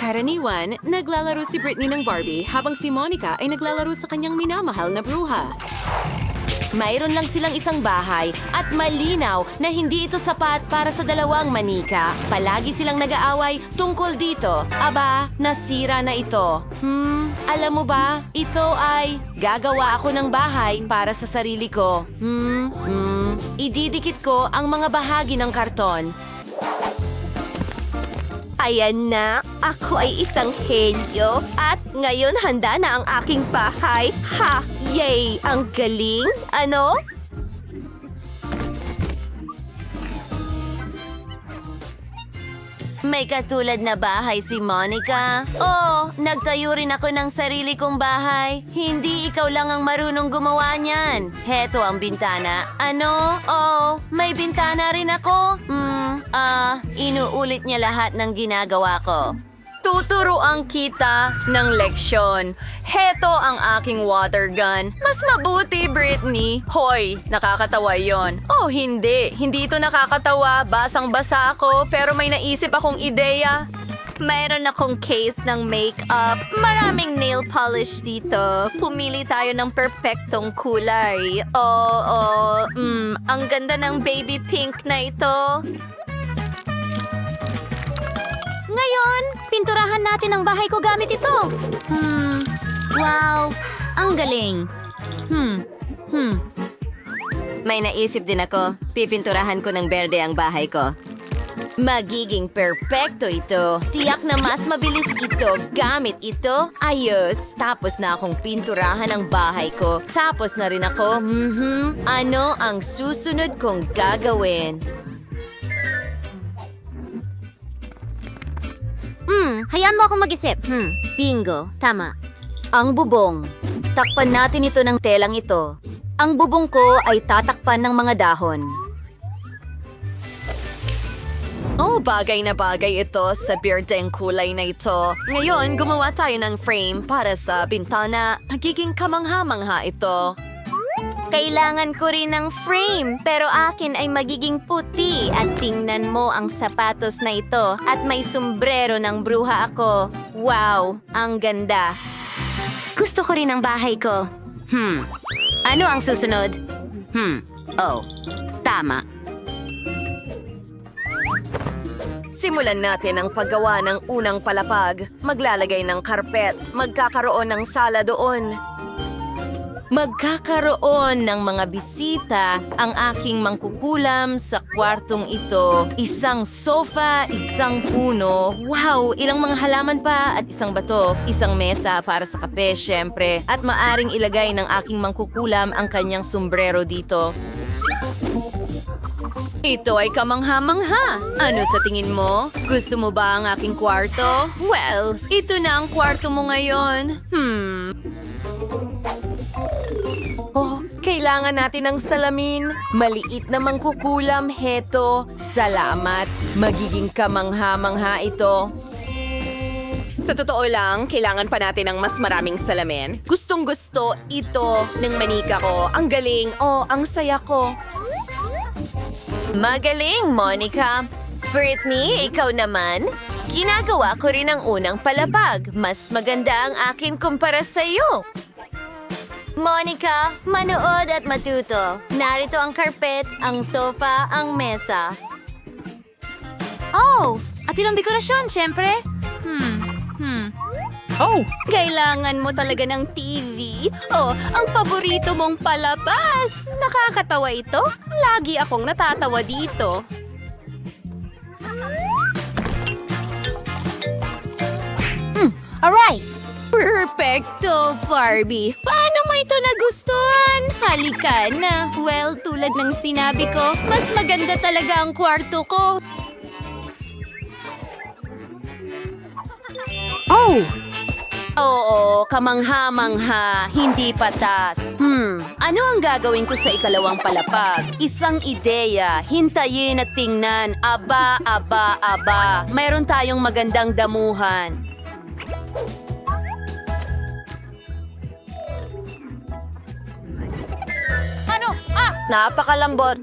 Karaniwan, naglalaro si Britney ng Barbie habang si Monica ay naglalaro sa kanyang minamahal na bruha. Mayroon lang silang isang bahay at malinaw na hindi ito sapat para sa dalawang manika. Palagi silang nag-aaway tungkol dito. Aba, nasira na ito. Alam mo ba, ito ay gagawa ako ng bahay para sa sarili ko. Ididikit ko ang mga bahagi ng karton. Ayan na, ako ay isang henyo at ngayon handa na ang aking bahay. Ha! Yay! Ang galing! Ano? May katulad na bahay si Monica. Oh, nagtayo rin ako ng sarili kong bahay. Hindi ikaw lang ang marunong gumawa niyan. Heto ang bintana. Ano? Oh, may bintana rin ako. Inuulit niya lahat ng ginagawa ko. Tuturuan kita ng leksyon. Heto ang aking water gun. Mas mabuti, Britney. Hoy, nakakatawa yon. Oh, hindi. Hindi ito nakakatawa. Basang-basa ako, pero may naisip akong ideya. Mayroon akong case ng makeup. Maraming nail polish dito. Pumili tayo ng perpektong kulay. Ang ganda ng baby pink na ito. Ngayon, pinturahan natin ang bahay ko gamit ito. Wow, ang galing. May naisip din ako. Pipinturahan ko ng berde ang bahay ko. Magiging perpekto ito. Tiyak na mas mabilis ito gamit ito. Ayos. Tapos na akong pinturahan ang bahay ko. Tapos na rin ako. Ano ang susunod kong gagawin? Hayaan mo akong mag-isip. Bingo. Tama. Ang bubong. Takpan natin ito ng telang ito. Ang bubong ko ay tatakpan ng mga dahon. Oh, bagay na bagay ito sa berdeng kulay na ito. Ngayon, gumawa tayo ng frame para sa bintana. Magiging kamangha-mangha ito. Kailangan ko rin ng frame, pero akin ay magiging puti. At tingnan mo ang sapatos na ito. At may sombrero ng bruha ako. Wow, ang ganda. Gusto ko rin ang bahay ko. Ano ang susunod? Oh, tama. Simulan natin ang paggawa ng unang palapag. Maglalagay ng karpet. Magkakaroon ng sala doon. Magkakaroon ng mga bisita ang aking mangkukulam sa kwartong ito. Isang sofa, isang puno. Wow, ilang mga halaman pa at isang bato. Isang mesa para sa kape, syempre. At maaring ilagay ng aking mangkukulam ang kanyang sombrero dito. Ito ay kamangha-mangha. Ano sa tingin mo? Gusto mo ba ang aking kwarto? Well, ito na ang kwarto mo ngayon. Oh, kailangan natin ng salamin. Maliit na mangkukulam, heto. Salamat. Magiging kamangha-mangha ito. Sa totoo lang, kailangan pa natin ng mas maraming salamin. Gustong-gusto ito ng manika ko. Ang galing. Oh, ang saya ko. Magaling, Monica. Britney, ikaw naman. Ginagawa ko rin ang unang palapag. Mas maganda ang akin kumpara sa'yo. Monica, manood at matuto. Narito ang carpet, ang sofa, ang mesa. Oh, at ilang dekorasyon, syempre. Oh! Kailangan mo talaga ng TV. Oh, ang paborito mong palabas. Nakakatawa ito. Lagi akong natatawa dito. Alright! Perfecto, Barbie. Paano mo ito nagustuhan? Halika na. Well, tulad ng sinabi ko, mas maganda talaga ang kwarto ko. Oo, kamangha-mangha, hindi patas. Ano ang gagawin ko sa ikalawang palapag? Isang ideya, hintayin at tingnan. Aba, aba, aba. Mayroon tayong magandang damuhan. Napakalambot.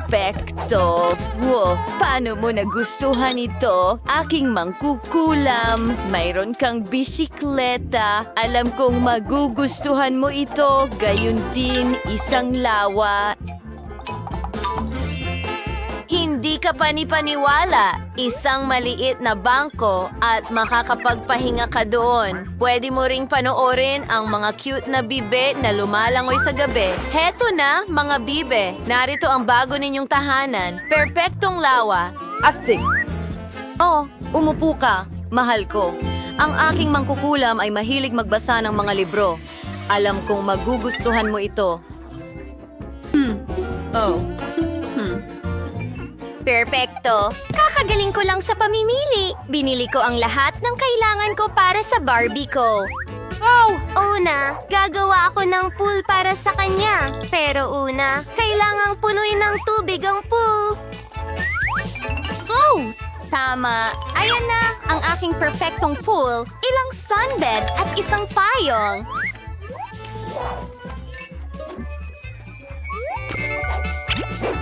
Perpekto! Wow, paano mo nagustuhan ito? Aking mangkukulam. Mayroon kang bisikleta. Alam kong magugustuhan mo ito. Gayun din, isang lawa. Hindi ka panipaniwala. Isang maliit na bangko at makakapagpahinga ka doon. Pwede mo ring panoorin ang mga cute na bibe na lumalangoy sa gabi. Heto na, mga bibe. Narito ang bago ninyong tahanan. Perpektong lawa. Astig! Oh, umupo ka. Mahal ko. Ang aking mangkukulam ay mahilig magbasa ng mga libro. Alam kong magugustuhan mo ito. Oh. Perpekto. Kakagaling ko lang sa pamimili. Binili ko ang lahat ng kailangan ko para sa Barbie ko. Una, gagawa ako ng pool para sa kanya. Pero una, kailangang punuin ng tubig ang pool. Tama. Ayan na, ang aking perpektong pool. Ilang sunbed at isang payong.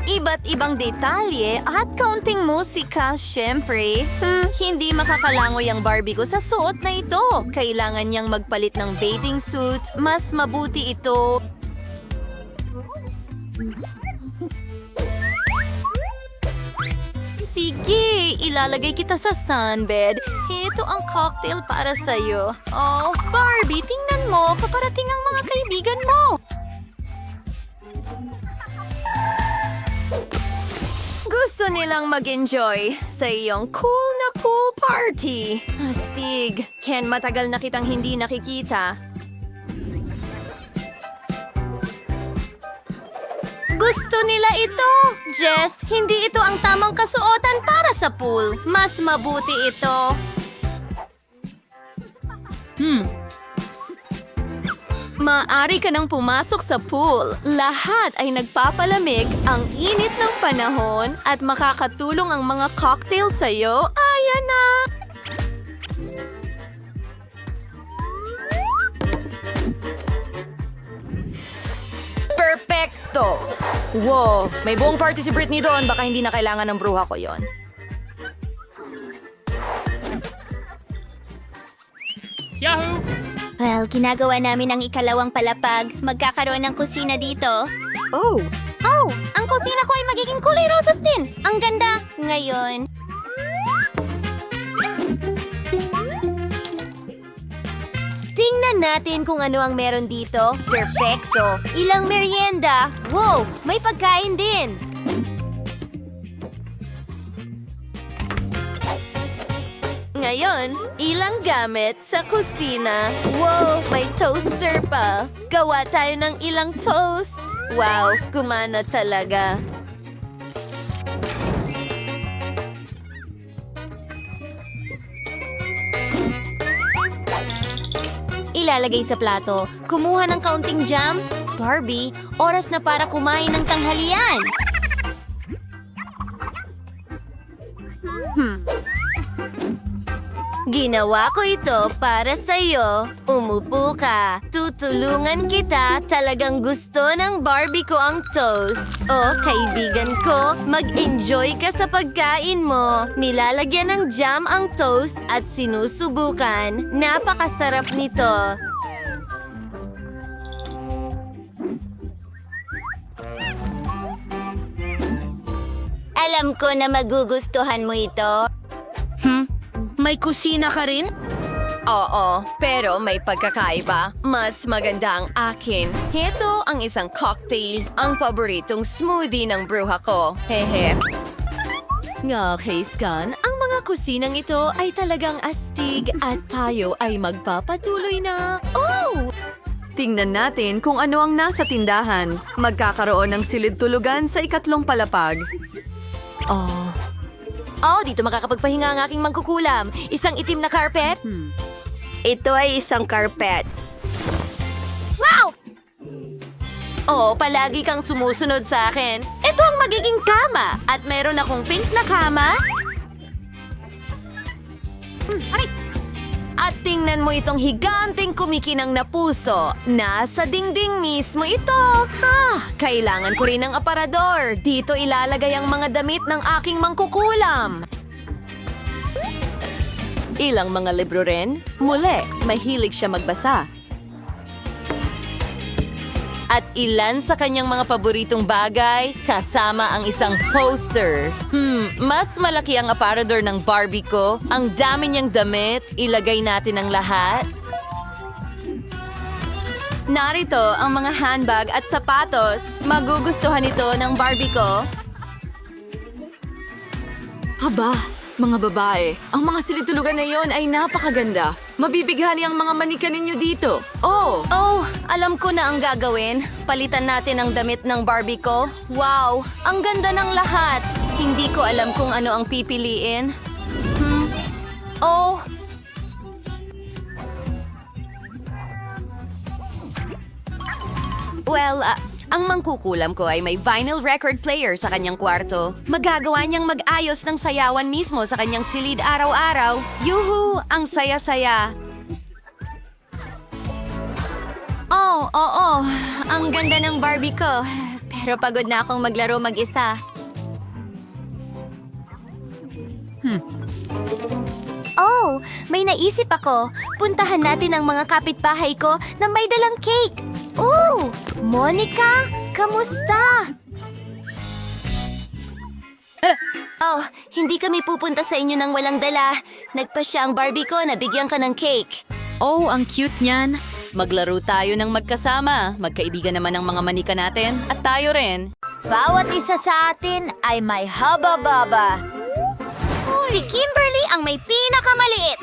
Iba't ibang detalye at kaunting musika, syempre. Hindi makakalangoy ang Barbie ko sa suot na ito. Kailangan niyang magpalit ng bathing suit. Mas mabuti ito. Sige, ilalagay kita sa sunbed. Ito ang cocktail para sa'yo. Oh, Barbie, tingnan mo. Paparating ang mga kaibigan mo. Gusto nilang mag-enjoy sa iyong cool na pool party. Astig, Ken, matagal na kitang hindi nakikita. Gusto nila ito! Jess, hindi ito ang tamang kasuotan para sa pool. Mas mabuti ito. Maaari ka nang pumasok sa pool. Lahat ay nagpapalamig, ang init ng panahon, at makakatulong ang mga cocktail sa'yo. Ayan na! Perfecto! Wow, may buong party si Britney doon. Baka hindi na kailangan ng bruha ko yon. Well, ginagawa namin ang ikalawang palapag. Magkakaroon ng kusina dito. Oh! Oh, ang kusina ko ay magiging kulay rosas din. Ang ganda. Ngayon. Tingnan natin kung ano ang meron dito. Perfecto. Ilang merienda. Wow, may pagkain din. Ngayon, ilang gamit sa kusina. Wow, may toaster pa. Gawa tayo ng ilang toast. Wow, gumana talaga. Ilalagay sa plato. Kumuha ng kaunting jam. Barbie, oras na para kumain ng tanghalian. Ginawa ko ito para sa'yo. Umupo ka. Tutulungan kita. Talagang gusto ng Barbie ko ang toast. O, kaibigan ko, mag-enjoy ka sa pagkain mo. Nilalagyan ng jam ang toast at sinusubukan. Napakasarap nito. Alam ko na magugustuhan mo ito. May kusina ka rin? Oo, pero may pagkakaiba. Mas maganda ang akin. Ito ang isang cocktail, ang paboritong smoothie ng bruha ko. Hehe. Nga, Kayskan, ang mga kusinang ito ay talagang astig at tayo ay magpapatuloy na... Oh! Tingnan natin kung ano ang nasa tindahan. Magkakaroon ng silid-tulugan sa ikatlong palapag. Oh, dito makakapagpahinga ang aking mangkukulam. Isang itim na carpet? Ito ay isang carpet. Wow! Oh, palagi kang sumusunod sa akin. Ito ang magiging kama. At meron akong pink na kama. At tingnan mo itong higanting kumikinang na puso. Nasa dingding mismo ito. Kailangan ko rin ng aparador. Dito ilalagay ang mga damit ng aking mangkukulam. Ilang mga libro rin? Muli, mahilig siya magbasa. At ilan sa kanyang mga paboritong bagay, kasama ang isang poster. Mas malaki ang aparador ng Barbie ko. Ang dami niyang damit. Ilagay natin ang lahat. Narito ang mga handbag at sapatos. Magugustuhan ito ng Barbie ko. Aba, mga babae, ang mga silitulugan na yon ay napakaganda. Mabibighani ang mga manika ninyo dito. Oh, Alam ko na ang gagawin. Palitan natin ang damit ng Barbie ko. Wow, ang ganda ng lahat. Hindi ko alam kung ano ang pipiliin. Oh, well, ang mangkukulam ko ay may vinyl record player sa kanyang kwarto. Magagawa niyang mag-ayos ng sayawan mismo sa kanyang silid araw-araw. Yuhu! Ang saya-saya. Oh, oo. Ang ganda ng Barbie ko. Pero pagod na akong maglaro mag-isa. Oh, may naisip ako. Puntahan natin ang mga kapitbahay ko na may dalang cake. Oh, Monica, kamusta? Oh, hindi kami pupunta sa inyo nang walang dala. Nagpasya ang Barbie ko na bigyan ka ng cake. oh, ang cute niyan. Maglaro tayo ng magkasama. Magkaibigan naman ang mga manika natin. At tayo rin. Bawat isa sa atin ay may haba-baba. Si Kimberly ang may pinakamaliit.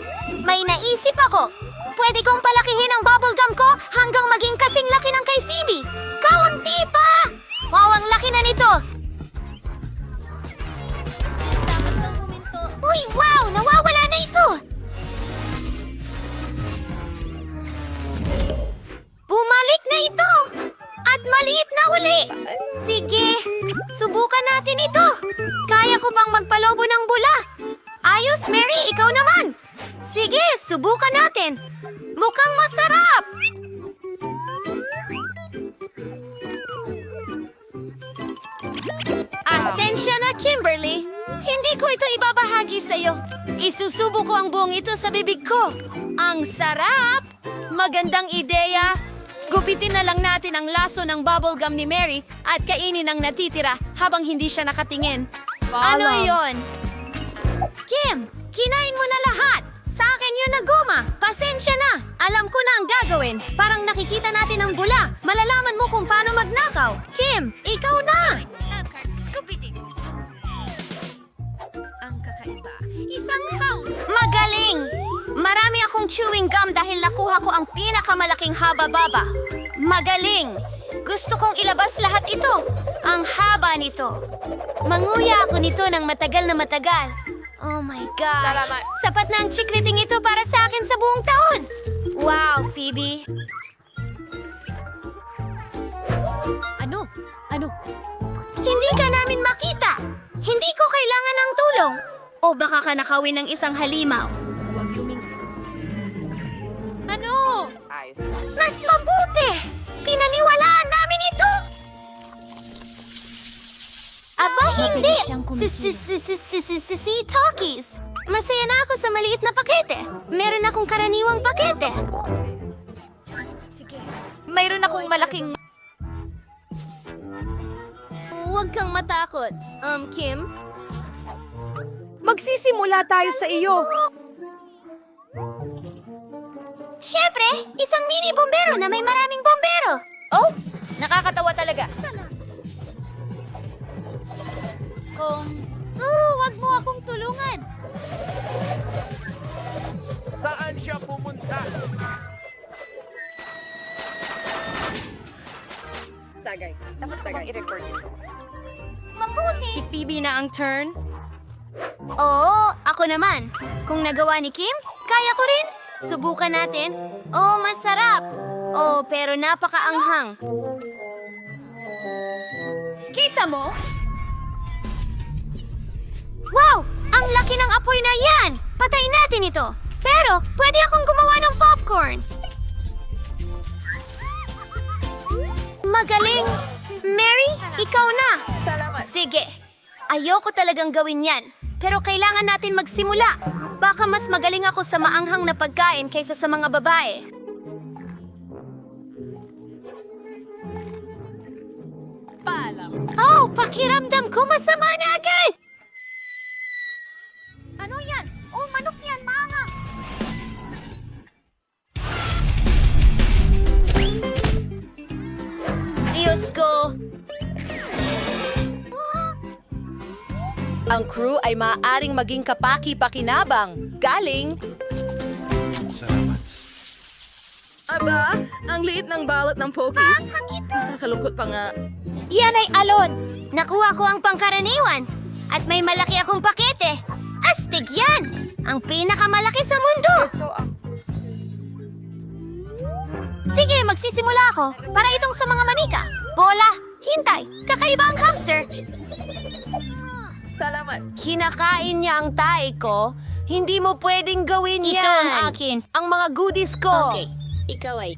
May naisip ako. Pwede kong palakihin ang bubblegum ko hanggang maging kasing laki ng kay Phoebe. Kaunti pa! Wow, ang laki na nito! Uy, wow! Nawawala na ito! Bumalik na ito! At maliit na uli! Sige, subukan natin ito! Kaya ko pang magpalobo ng bula! Ayos, Mary, ikaw naman! Sige, subukan natin! Mukhang masarap! Asensya na, Kimberly! Hindi ko ito ibabahagi sa'yo. Isusubo ko ang buong ito sa bibig ko. Ang sarap! Magandang ideya! Gupitin na lang natin ang laso ng bubblegum ni Mary at kainin ang natitira habang hindi siya nakatingin. Ano yon? Kim, kinain mo na lahat! Sa akin yun na goma! Pasensya na! Alam ko na ang gagawin. Parang nakikita natin ang bula. Malalaman mo kung paano magnakaw. Kim, ikaw na! Magaling! Marami akong chewing gum dahil nakuha ko ang pinakamalaking haba-baba. Magaling! Gusto kong ilabas lahat ito. Ang haba nito. Manguya ako nito ng matagal na matagal. Oh my gosh! Sapat na ang chikliting ito para sa akin sa buong taon. Wow, Phoebe! Ano? Hindi ka namin makita. Hindi ko kailangan ng tulong. O baka ka nakawin ng isang halimaw. Mas mabuti! Pinaniwalaan namin ito! Aba, hindi! Si Talkies! Masaya na ako sa maliit na pakete. Meron akong karaniwang pakete. Mayroon akong malaking... Huwag kang matakot. Kim? Magsisimula tayo sa iyo. Siyempre, isang mini bombero na may maraming bombero. Oh, nakakatawa talaga. Wag mo akong tulungan. Saan siya pumunta? Mabuti. Si Phoebe na ang turn. Oo, ako naman. Kung nagawa ni Kim, kaya ko rin. Subukan natin. Oh, masarap. Oh, pero napakaanghang. Kita mo? Wow! Ang laki ng apoy na yan! Patayin natin ito. Pero, pwede akong gumawa ng popcorn. Magaling! Mary, ikaw na! Sige, ayoko talagang gawin yan. Pero kailangan natin magsimula. Baka mas magaling ako sa maanghang na pagkain kaysa sa mga babae. Oh, pakiramdam ko masama na agad! Ano yan? Oh, manok yan, maanghang! Diyos ko! Ang crew ay maaaring maging kapaki-pakinabang. Galing! Aba, ang liit ng balot ng Pokies. Nakakalungkot pa nga. Yan ay alon! Nakuha ko ang pangkaraniwan at may malaki akong pakete. Astig yan! Ang pinakamalaki sa mundo! Sige, magsisimula ako para itong sa mga manika. Bola, hintay, kakaiba ang hamster. Kinakain niya ang tae ko. Hindi mo pwedeng gawin yan. Ito ang akin. Ang mga goodies ko. Okay, ikaw ay...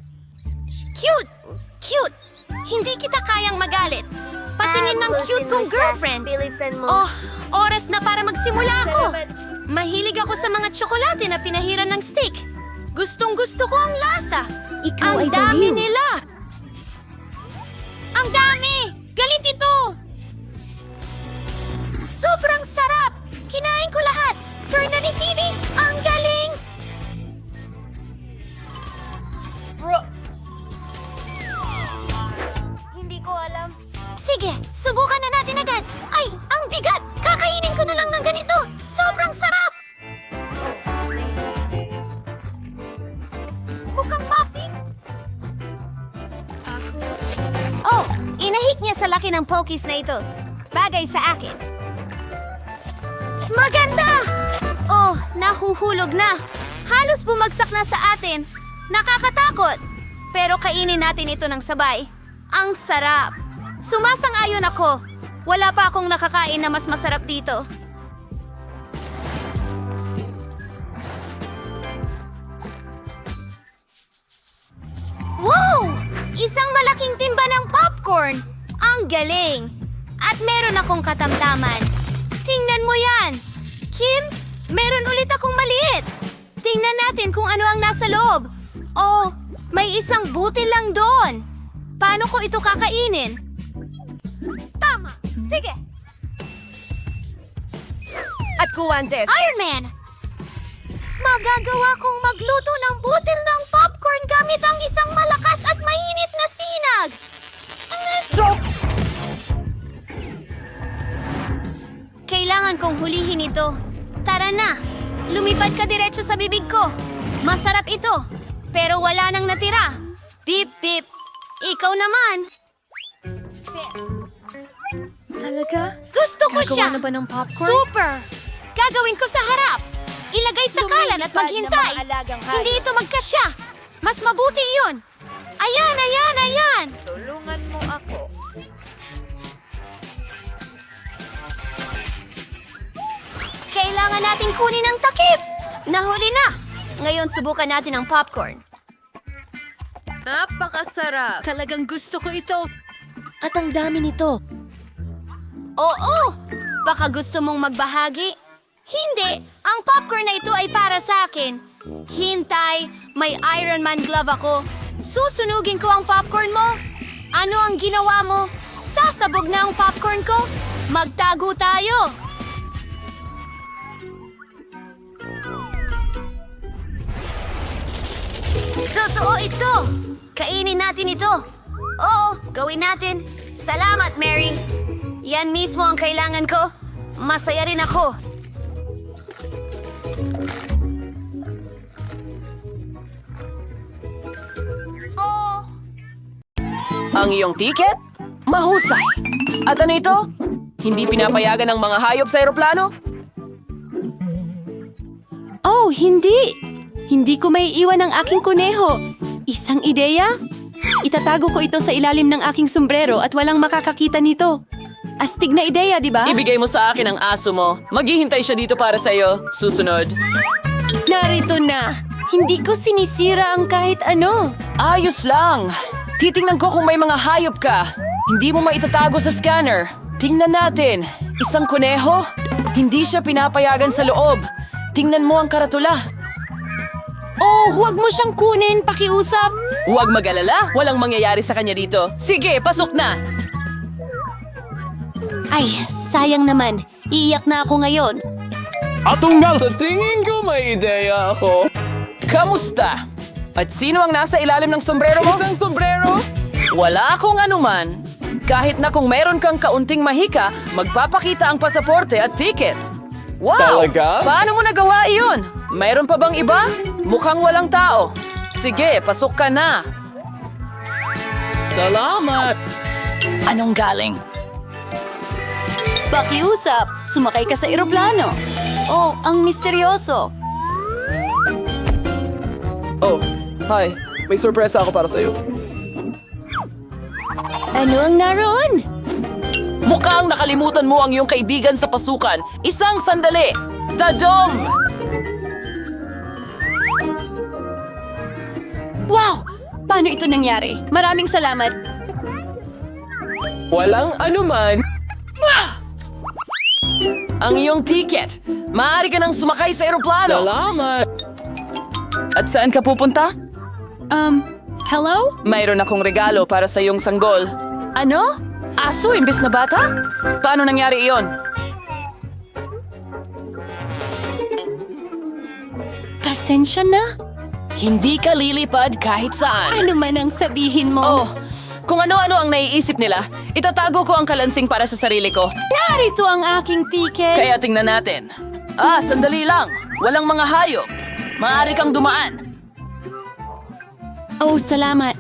Cute! Cute! Hindi kita kayang magalit. Patingin ng cute kong girlfriend. Oh, oras na para magsimula ako. Mahilig ako sa mga tsokolate na pinahiran ng stick. Gustong-gusto ko ang lasa. Ikaw Ang ay dami baliw. nila. Ang dami! Galit ito! Sobrang sarap! Kinain ko lahat! Turn na ni Phoebe! Ang galing! Hindi ko alam. Sige, subukan na natin agad. Ay, ang bigat! Kakainin ko na lang ng ganito. Sobrang sarap! Mukhang muffin. Oh, inahit niya sa laki ng Pokies na ito. Bagay sa akin. Maganda! Oh, nahuhulog na. Halos bumagsak na sa atin. Nakakatakot. Pero kainin natin ito ng sabay. Ang sarap. Sumasang-ayon ako. Wala pa akong nakakain na mas masarap dito. Wow! Isang malaking timba ng popcorn! Ang galing! At meron akong katamtaman. Tingnan mo yan! Kim, meron ulit akong maliit. Tingnan natin kung ano ang nasa loob. Oh, may isang butil lang doon. Paano ko ito kakainin? Tama! Sige! At kuwantes, Iron Man! Magagawa kong magluto ng butil ng popcorn gamit ang isang malakas at mainit na sinag. Kailangan kong hulihin ito. Tara na! Lumipad ka diretso sa bibig ko. Masarap ito, pero wala nang natira. Bip, bip. Ikaw naman. talaga? Gusto ko Gagawa siya. na ba ng popcorn? Super! Gagawin ko sa harap. Ilagay sa kalan at Lumilipad na maghintay. mga alagang hayop. Hindi ito magkasya. Mas mabuti yun. Ayan, ayan, ayan. Tulungan mo ako. Kailangan natin kunin ang takip. Nahuli na. Ngayon subukan natin ang popcorn. Napakasarap. Talagang gusto ko ito. At ang dami nito. Oo! Baka gusto mong magbahagi? Hindi! Ang popcorn na ito ay para sa akin. Hintay! May Iron Man glove ako. Susunugin ko ang popcorn mo. Ano ang ginawa mo? Sasabog na ang popcorn ko? Magtago tayo! Totoo ito! Kainin natin ito! Oo, gawin natin. Salamat, Mary. Yan mismo ang kailangan ko. Masaya rin ako. Oh, Ang iyong tiket? Mahusay. At ano ito? Hindi pinapayagan ng mga hayop sa eroplano? Oh, hindi! Hindi ko may iwan ang aking kuneho. Isang ideya? Itatago ko ito sa ilalim ng aking sombrero at walang makakakita nito. Astig na ideya, di ba? Ibigay mo sa akin ang aso mo. Maghihintay siya dito para sa'yo. Susunod. Narito na. Hindi ko sinisira ang kahit ano. Ayos lang. Titingnan ko kung may mga hayop ka. Hindi mo maitatago sa scanner. Tingnan natin. Isang kuneho? Hindi siya pinapayagan sa loob. Tingnan mo ang karatula. Oh, huwag mo siyang kunin, pakiusap. Huwag mag-alala. Walang mangyayari sa kanya dito. Sige, pasok na. Ay, sayang naman. Iiyak na ako ngayon. Atunggal! Sa tingin ko may ideya ako. Kamusta? At sino ang nasa ilalim ng sombrero mo? Isang sombrero? Wala akong anuman. Kahit na kung meron kang kaunting mahika, magpapakita ang pasaporte at ticket. Wow! Talaga? Paano mo nagawa iyon? Mayroon pa bang iba? Mukhang walang tao. Sige, pasok ka na. Salamat! Anong galing? Pakiusap, sumakay ka sa eroplano. Oh, ang misteryoso. Oh, hi. May sorpresa ako para sa'yo. Ano ang naroon? Mukhang nakalimutan mo ang iyong kaibigan sa pasukan. Isang sandali! Tadom! Wow! Paano ito nangyari? Maraming salamat. Walang anuman. Ang iyong ticket. Maaari ka nang sumakay sa eroplano. Salamat. At saan ka pupunta? Hello? Mayroon akong regalo para sa iyong sanggol. Ano? Aso imbes na bata? Paano nangyari iyon? Pasensya na. Hindi ka lilipad kahit saan. Ano man ang sabihin mo? Oh, kung ano-ano ang naiisip nila, itatago ko ang kalansing para sa sarili ko. Narito ang aking ticket. Kaya tingnan natin. Sandali lang. Walang mga hayop. Maaari kang dumaan. Oh, salamat.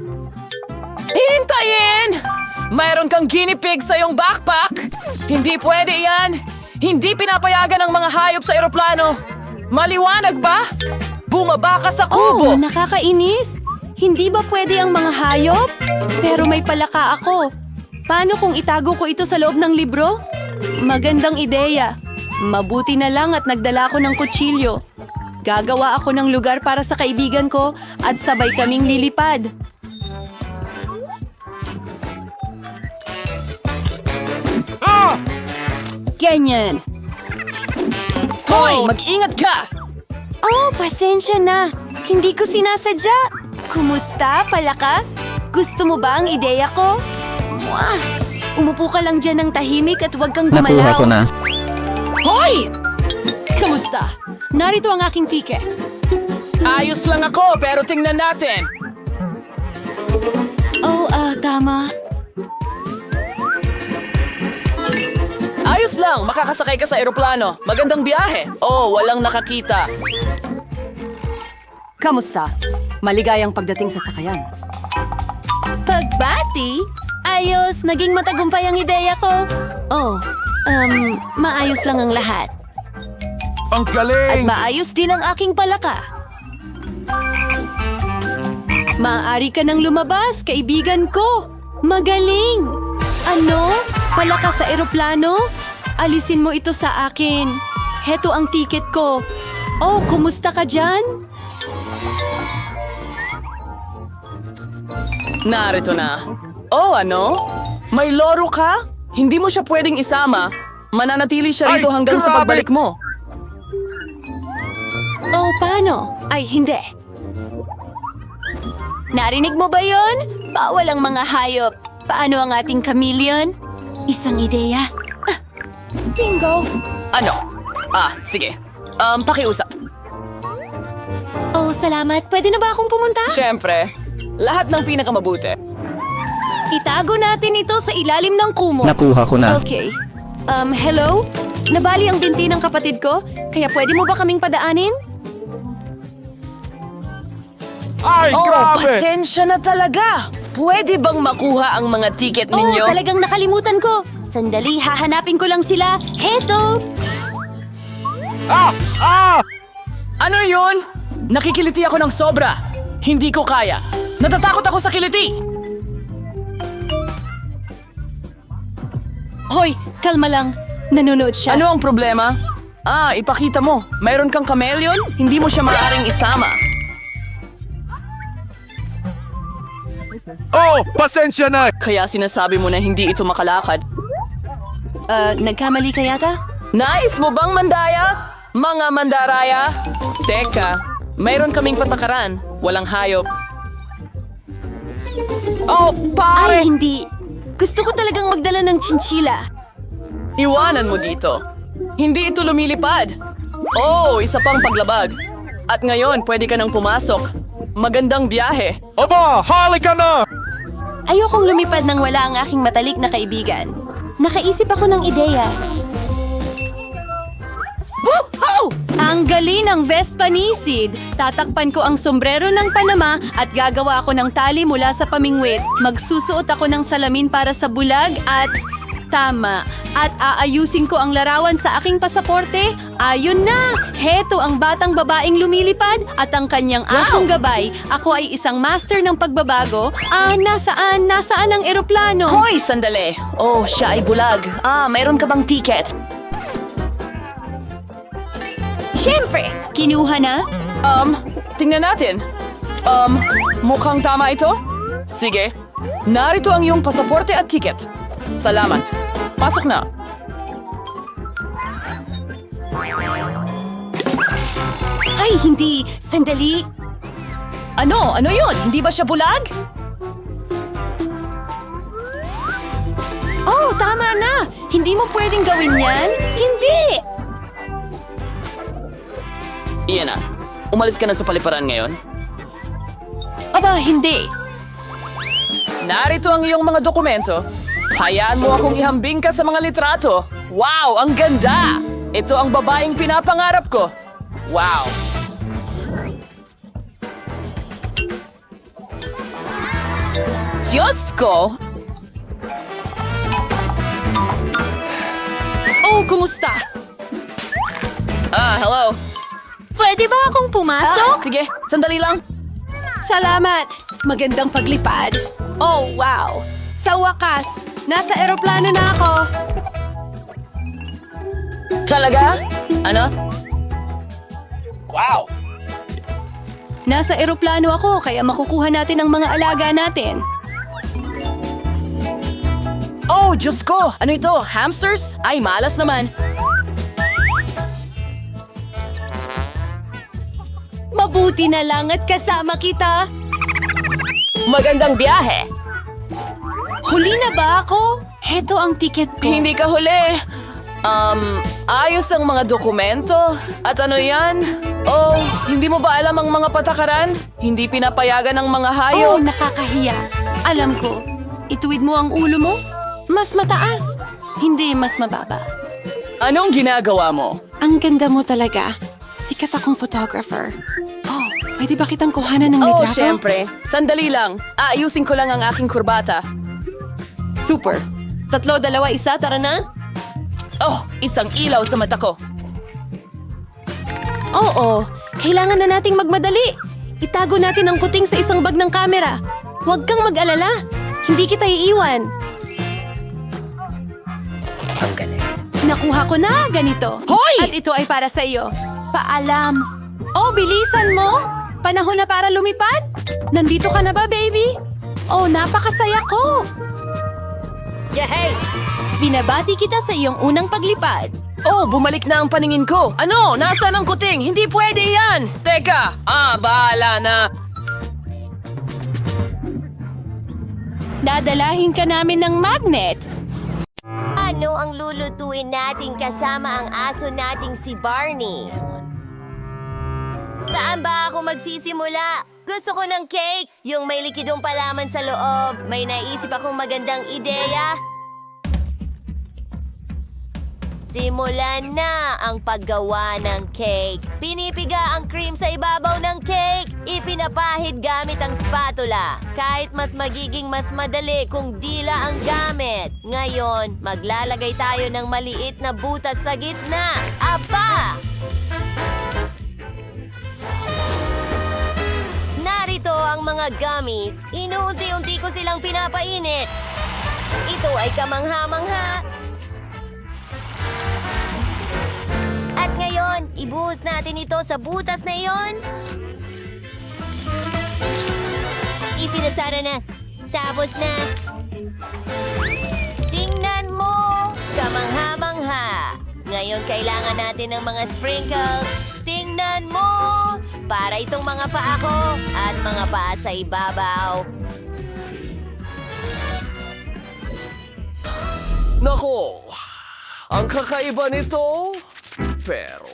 Hintayin! Mayroon kang guinea pig sa iyong backpack. Hindi pwede yan. Hindi pinapayagan ang mga hayop sa eroplano. Maliwanag ba? Bumaba ka sa Oh, kubo. nakakainis. Hindi ba pwede ang mga hayop? Pero may palaka ako. Paano kung itago ko ito sa loob ng libro? Magandang ideya. Mabuti na lang at nagdala ako ng kutsilyo. Gagawa ako ng lugar para sa kaibigan ko at sabay kaming lilipad. Ganyan. Hoy, mag-ingat ka! Oh, pasensya na. Hindi ko sinasadya. Kumusta, palaka? Gusto mo ba ang ideya ko? Mwah! Umupo ka lang dyan ng tahimik at huwag kang gumalaw. na. Hoy! Kamusta? Narito ang aking ticket. Ayos lang ako, pero tingnan natin. Oh, tama. Ayos lang, makakasakay ka sa eroplano. Magandang biyahe. Oh, walang nakakita. Kamusta? Maligayang pagdating sa sakayan. Pagbati? Ayos, naging matagumpay ang ideya ko. Oh, maayos lang ang lahat. Ang At galing! maayos din ang aking palaka. Maaari ka nang lumabas, kaibigan ko. Magaling! Ano? Palaka sa eroplano? Alisin mo ito sa akin. Heto ang tiket ko. Oh, kumusta ka dyan? Narito na. Oh, ano? May loro ka? Hindi mo siya pwedeng isama. Mananatili siya rito Ay, hanggang sa grabe! pagbalik mo. Oh, paano? Ay, hindi. Narinig mo ba yon? Bawal ang mga hayop. Paano ang ating chameleon? Isang ideya. Bingo! Ano? Sige. Pakiusap. Oh, salamat. Pwede na ba akong pumunta? Siyempre, lahat ng pinakamabuti. Itago natin ito sa ilalim ng kumo. Nakuha ko na. Okay. Hello? Nabali ang binti ng kapatid ko, kaya pwede mo ba kaming padaanin? Ay, Oh, grabe! pasensya na talaga. Pwede bang makuha ang mga tiket ninyo? Oh, talagang nakalimutan ko. Sandali, hahanapin ko lang sila. Heto! Ano yun? Nakikiliti ako ng sobra. Hindi ko kaya. Natatakot ako sa kiliti. Hoy, kalma lang. Nanonood siya. Ano ang problema? Ipakita mo. Mayroon kang chameleon? Hindi mo siya maaaring isama. Oh, pasensya na! Kaya sinasabi mo na hindi ito makalakad. Nagkamali ka yata? Nais mo bang mandaya? Mga mandaraya? Teka, mayroon kaming patakaran. Walang hayop. Oh, pare! Ay, hindi. Gusto ko talagang magdala ng chinchila. Iwanan mo dito. Hindi ito lumilipad. Oh, isa pang paglabag. At ngayon, pwede ka nang pumasok. Magandang biyahe. Aba, halika na! Ayokong lumipad nang wala ang aking matalik na kaibigan. Nakaisip ako ng ideya. Woohoo! Ang galing ng Vespa Nisid. Tatakpan ko ang sombrero ng Panama at gagawa ako ng tali mula sa pamingwit. Magsusuot ako ng salamin para sa bulag at... Tama. At aayusin ko ang larawan sa aking pasaporte. Ayun na! Heto ang batang babaeng lumilipad at ang kanyang asong gabay. Ako ay isang master ng pagbabago. Nasaan? Nasaan ang eroplano? Hoy, sandali. Oh, siya ay bulag. Mayroon ka bang ticket? Siyempre! Kinuha na? Tingnan natin. Mukhang tama ito? Sige. Narito ang iyong pasaporte at ticket. Salamat. Pasok na. Ay, hindi! Sandali! Ano? Ano yun? Hindi ba siya bulag? Oh, tama na! Hindi mo pwedeng gawin yan? Hindi! Iyan na. Umalis ka na sa paliparan ngayon. Aba, hindi! Narito ang iyong mga dokumento. Hayaan mo akong ihambing ka sa mga litrato. Wow, ang ganda! Ito ang babaeng pinapangarap ko. Wow! Diyos ko! Oh, kumusta? Hello. Pwede ba akong pumasok? Sige, sandali lang. Salamat! Magandang paglipad. Oh, wow! Sa wakas, nasa eroplano na ako. Talaga? Ano? Wow! Nasa eroplano ako, kaya makukuha natin ang mga alaga natin. Oh, Diyos ko! Ano ito? Hamsters? Ay, malas naman. Mabuti na lang at kasama kita. Magandang biyahe! Huli na ba ako? Heto ang tiket ko. Hindi ka huli. Ayos ang mga dokumento. At ano yan? Oh, hindi mo ba alam ang mga patakaran? Hindi pinapayagan ng mga Oh, hayop. nakakahiya. Alam ko. Ituwid mo ang ulo mo? Mas mataas. Hindi mas mababa. Anong ginagawa mo? Ang ganda mo talaga. Sikat akong photographer. Oh, pwede ba kitang kuhanan ng Oh, litrato? syempre. Sandali lang. Aayusin ko lang ang aking kurbata. Super. 3, 2, 1, tara na? Oh, isang ilaw sa mata ko. Oo, kailangan na nating magmadali. Itago natin ang kuting sa isang bag ng kamera. Huwag kang mag-alala. Hindi kita iiwan. Ang galing. Nakuha ko na ganito. Hoy! At ito ay para sa iyo. Paalam. Oh, bilisan mo. Panahon na para lumipad. Nandito ka na ba, baby? Oh, napakasaya ko. Yehey! Binabati kita sa iyong unang paglipad. Oh, bumalik na ang paningin ko. Ano? Nasaan ang kuting? Hindi pwede yan! Teka! Bahala na. Dadalahin ka namin ng magnet. Ano ang lulutuin natin kasama ang aso nating si Barney? Saan ba ako magsisimula? Gusto ko ng cake, yung may likidong palaman sa loob. May naisip akong magandang ideya. Simulan na ang paggawa ng cake. Pinipiga ang cream sa ibabaw ng cake. Ipinapahid gamit ang spatula. Kahit mas magiging mas madali kung dila ang gamit. Ngayon, maglalagay tayo ng maliit na butas sa gitna. Apa! Narito ang mga gummies. Inuunti-unti ko silang pinapainit. Ito ay kamangha-mangha. At Ibuhos natin ito sa butas na iyon. Isinasara na. Tapos na. Tingnan mo! Kamangha-mangha. Ngayon kailangan natin ng mga sprinkles. Tingnan mo! Para itong mga paa ko at mga paa sa ibabaw. Nako, ang kakaiba nito, pero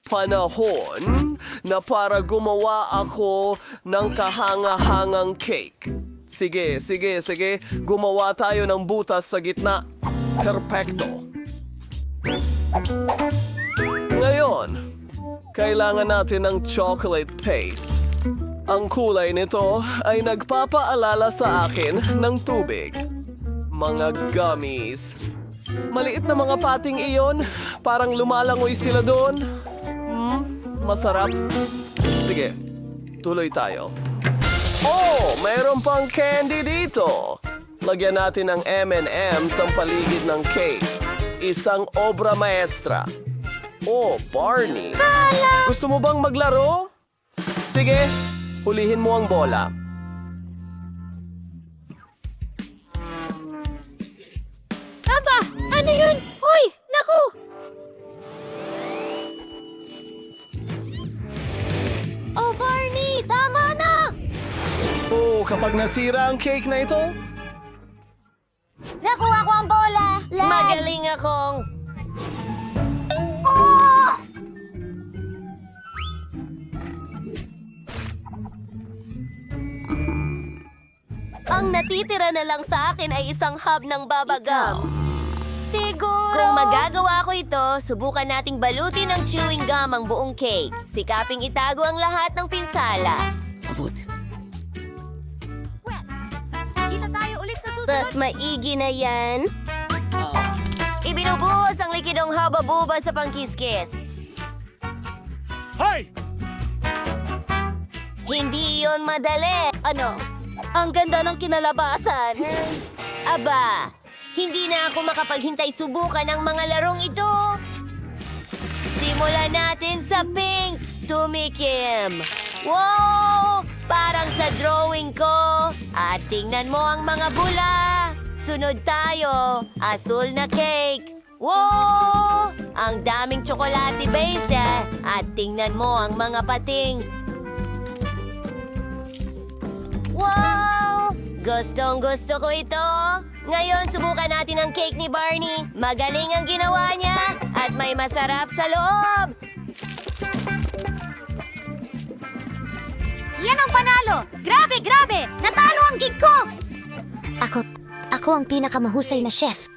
panahon na para gumawa ako ng kahanga-hangang cake. Sige, gumawa tayo ng butas sa gitna. Perpekto. Ngayon, kailangan natin ng chocolate paste. Ang kulay nito ay nagpapaalala sa akin ng tubig. Mga gummies. Maliit na mga pating iyon, parang lumalangoy sila doon. Masarap. Sige, tuloy tayo. Oh, mayroon pang candy dito. Lagyan natin ng M&M's ang paligid ng cake. Isang obra maestra. Oh, Barney. Gusto mo bang maglaro? Sige, hulihin mo ang bola. Aba! Ano yun? Hoy! Naku! Oh, Barney! Tama na! Oh, kapag nasira ang cake na ito, Nakuha ko ang bola! Magaling akong... Ang natitira na lang sa akin ay isang hub ng babagam. Siguro... Kung magagawa ko ito, subukan nating balutin ng chewing gum ang buong cake. Sikaping itago ang lahat ng pinsala. Kita tayo ulit sa susunod. Tas maigi na yan. Ibinubuhos ang likidong haba-buba sa pangkiskis. Hey! Hindi iyon madali. Ano? Ang ganda ng kinalabasan. Aba, hindi na ako makapaghintay subukan ang mga larong ito. Simulan natin sa pink. Tumikim. Wow! Parang sa drawing ko. At tingnan mo ang mga bula. Sunod tayo. Asul na cake. Wow! Ang daming tsokolate base. At tingnan mo ang mga pating. Wow! Gustong-gusto ko ito. Ngayon, subukan natin ang cake ni Barney. Magaling ang ginawa niya at may masarap sa loob. Yan ang panalo! Grabe, grabe! Natalo ang gig ko! Ako ang pinakamahusay na chef.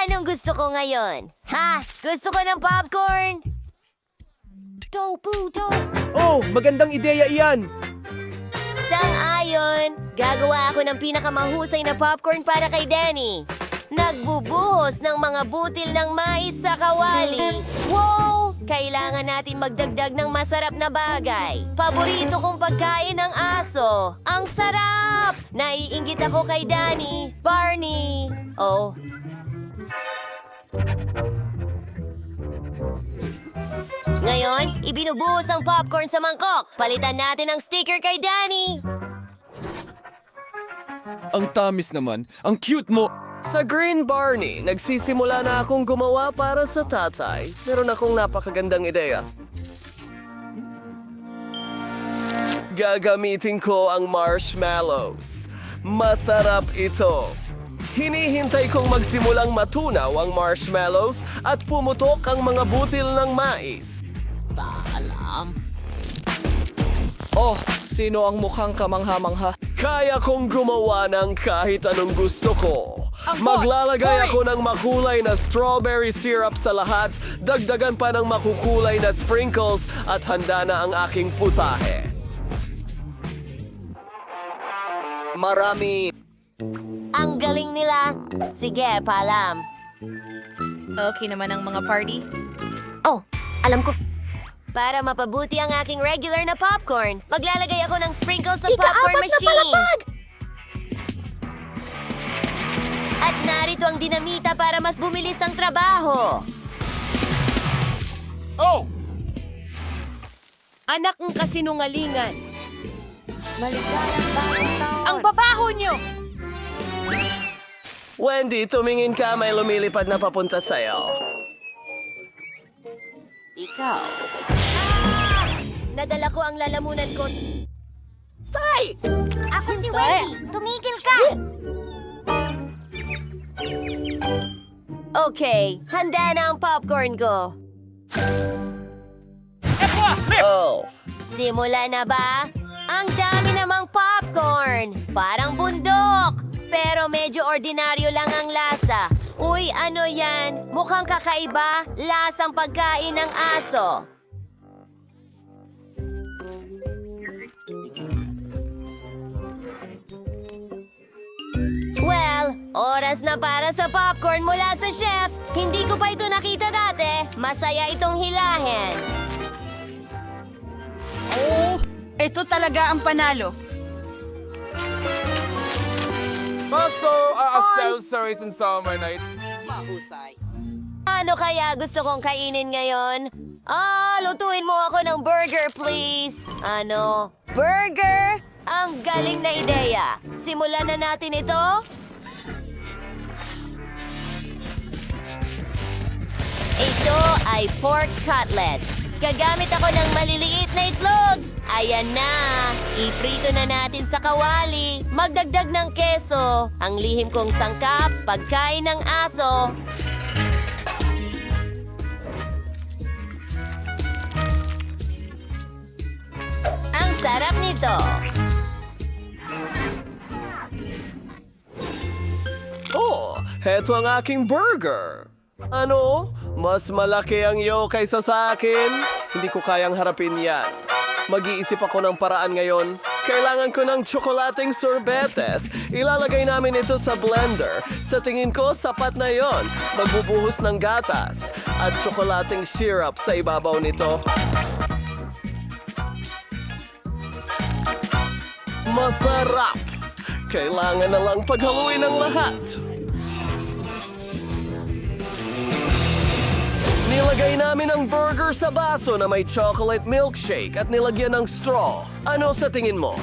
Anong gusto ko ngayon? Ha? Gusto ko ng popcorn? oh, magandang ideya iyan. Sang-ayon, gagawa ako ng pinakamahusay na popcorn para kay Danny. Nagbubuhos ng mga butil ng mais sa kawali. Wow! Kailangan natin magdagdag ng masarap na bagay. Paborito kong pagkain ng aso. Ang sarap! Naiinggit ako kay Danny. Barney. Oh. Ngayon, ibinubuhos ang popcorn sa mangkok. Palitan natin ang sticker kay Danny. Ang tamis naman. Ang cute mo. Sa Green Barney, nagsisimula na akong gumawa para sa tatay. Meron akong napakagandang ideya. Gagamitin ko ang marshmallows. Masarap ito. Hinihintay kong magsimulang matunaw ang marshmallows at pumutok ang mga butil ng mais. Oh, sino ang mukhang kamangha-mangha? Kaya kong gumawa ng kahit anong gusto ko. Ang Maglalagay boss, ako ng makulay na strawberry syrup sa lahat, dagdagan pa ng makukulay na sprinkles at handa na ang aking putahe. Marami. Ang galing nila. Sige, paalam. Okay naman ang mga party. Oh, alam ko. Para mapabuti ang aking regular na popcorn, maglalagay ako ng sprinkles sa popcorn machine. At narito ang dinamita para mas bumilis ang trabaho. Anak ng kasinungalingan. Ang babaho nyo! Wendy, tumingin ka, may lumilipad na papunta sa'yo. Nadala ko ang lalamunan ko. Ako si Wendy. Tumigil ka! Okay, handa na ang popcorn ko. Oh, Simula na ba? Ang dami namang popcorn! Parang bundok! Pero medyo ordinaryo lang ang lasa. Uy, ano yan? Mukhang kakaiba. Lasang pagkain ng aso. Well, oras na para sa popcorn mula sa chef. Hindi ko pa ito nakita dati. Masaya itong hilahin. Ito talaga ang panalo. Sorry in summer nights. Ano kaya gusto kong kainin ngayon? Lutuin mo ako ng burger, please. Ano? Burger? Ang galing na ideya. Simulan na natin ito. Ito ay pork cutlet. Gagamit ako ng maliliit na itlog. Ayan na. Iprito na natin sa kawali. Magdagdag ng keso. Ang lihim kong sangkap, pagkain ng aso. Ang sarap nito. oh, heto ang aking burger. Ano? Mas malaki ang iyo kaysa sa akin? Hindi ko kayang harapin yan. Mag-iisip ako ng paraan ngayon. Kailangan ko ng tsokolating sorbetes. Ilalagay namin ito sa blender. Sa tingin ko, sapat na yon. Magbubuhos ng gatas at tsokolating syrup sa ibabaw nito. Masarap! Kailangan na lang paghaluin ang lahat. Nilagay namin ang burger sa baso na may chocolate milkshake at nilagyan ng straw. Ano sa tingin mo?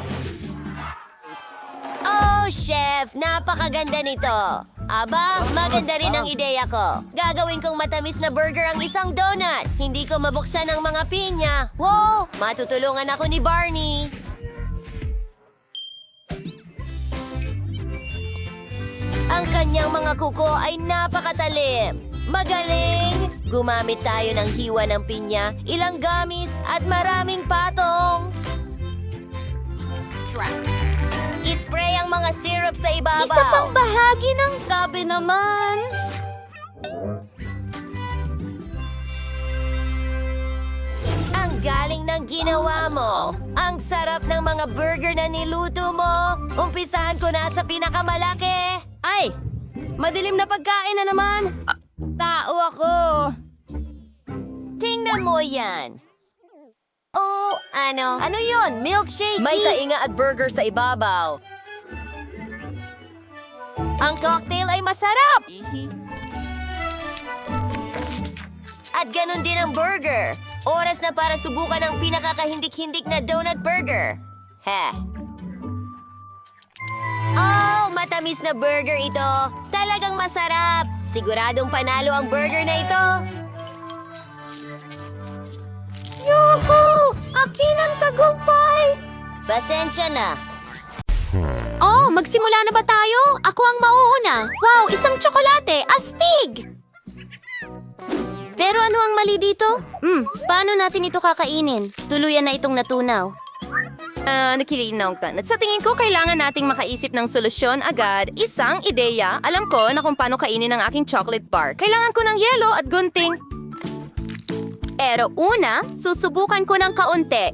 Oh, chef! Napakaganda nito. Aba, maganda rin ang ideya ko. Gagawin kong matamis na burger ang isang donut. Hindi ko mabuksan ang mga pinya. Wow! Matutulungan ako ni Barney. Ang kanyang mga kuko ay napakatalim. Magaling! Gumamit tayo ng hiwa ng pinya, ilang gamis, at maraming patong. Ispray ang mga syrup sa ibabaw. Isa pang bahagi ng... Grabe naman! Ang galing ng ginawa mo. Ang sarap ng mga burger na niluto mo. Umpisahan ko na sa pinakamalaki. Ay! Madilim na pagkain na naman. Tao ako. Tingnan mo yan. Oh, ano? Ano yun? Milkshake? May tainga at burger sa ibabaw. Ang cocktail ay masarap! At ganun din ang burger. Oras na para subukan ang pinakakahindik-hindik na donut burger. Oh, matamis na burger ito. Talagang masarap. Siguradong panalo ang burger na ito. Yuhu! Akin ang tagumpay! Pasensya na. Oh, magsimula na ba tayo? Ako ang mauuna. Wow, isang tsokolate! Astig! Pero ano ang mali dito? Paano natin ito kakainin? Tuluyan na itong natunaw. Nakilinaw ka. At sa tingin ko, kailangan nating makaisip ng solusyon agad. Isang ideya. Alam ko na kung paano kainin ang aking chocolate bar. Kailangan ko ng yelo at gunting. Pero una, susubukan ko ng kaunti.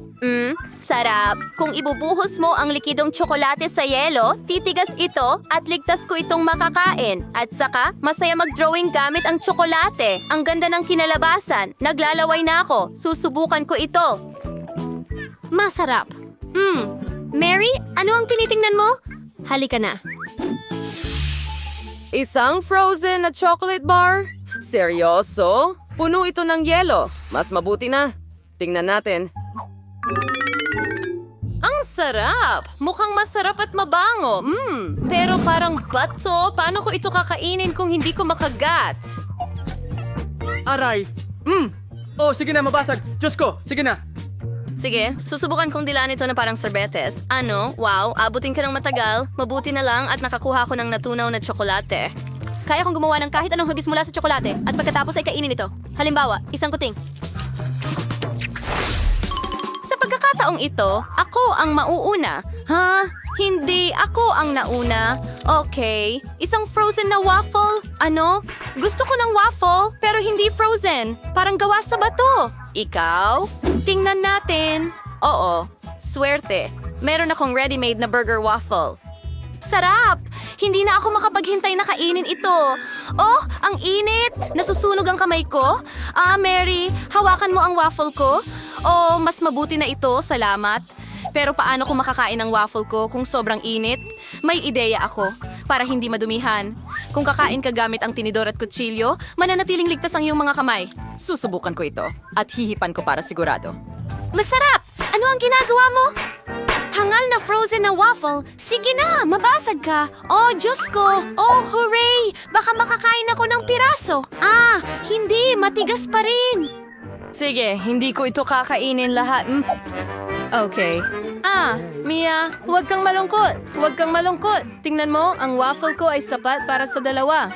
Sarap. Kung ibubuhos mo ang likidong tsokolate sa yelo, titigas ito at ligtas ko itong makakain. At saka, masaya mag-drawing gamit ang tsokolate. Ang ganda ng kinalabasan. Naglalaway na ako. Susubukan ko ito. Masarap. Mary, ano ang tinitingnan mo? Halika na. Isang frozen na chocolate bar? Seryoso? Puno ito ng yelo. Mas mabuti na. Tingnan natin. Ang sarap! Mukhang masarap at mabango. Pero parang bato. Paano ko ito kakainin kung hindi ko makagat? Aray! Oh, sige na, mabasag. Diyos ko, sige na. Sige, susubukan kong dilaan ito na parang sorbetes. Ano? Wow, abutin ka ng matagal. Mabuti na lang at nakakuha ko ng natunaw na tsokolate. Kaya kong gumawa ng kahit anong hugis mula sa tsokolate at pagkatapos ay kainin ito. Halimbawa, isang kuting. Sa pagkakataong ito, ako ang mauuna. Ha? Hindi, ako ang nauna. Okay, isang frozen na waffle. Ano? Gusto ko ng waffle, pero hindi frozen. Parang gawa sa bato. Ikaw? Tingnan natin. Oo, swerte. Meron akong ready-made na burger waffle. Sarap! Hindi na ako makapaghintay na kainin ito. Oh, ang init! Nasusunog ang kamay ko. Mary, hawakan mo ang waffle ko. Oh, mas mabuti na ito, salamat. Pero paano ko makakain ang waffle ko kung sobrang init? May ideya ako para hindi madumihan. Kung kakain ka gamit ang tinidor at kutsilyo, mananatiling ligtas ang iyong mga kamay. Susubukan ko ito at hihipan ko para sigurado. Masarap! Ano ang ginagawa mo? Hangal na frozen na waffle. Sige na, mabasag ka. Oh, Diyos ko. Oh, hooray! Baka makakain ako ng piraso. Hindi. Matigas pa rin. Sige, hindi ko ito kakainin lahat. Okay. Mia, huwag kang malungkot. Huwag kang malungkot. Tingnan mo, ang waffle ko ay sapat para sa dalawa.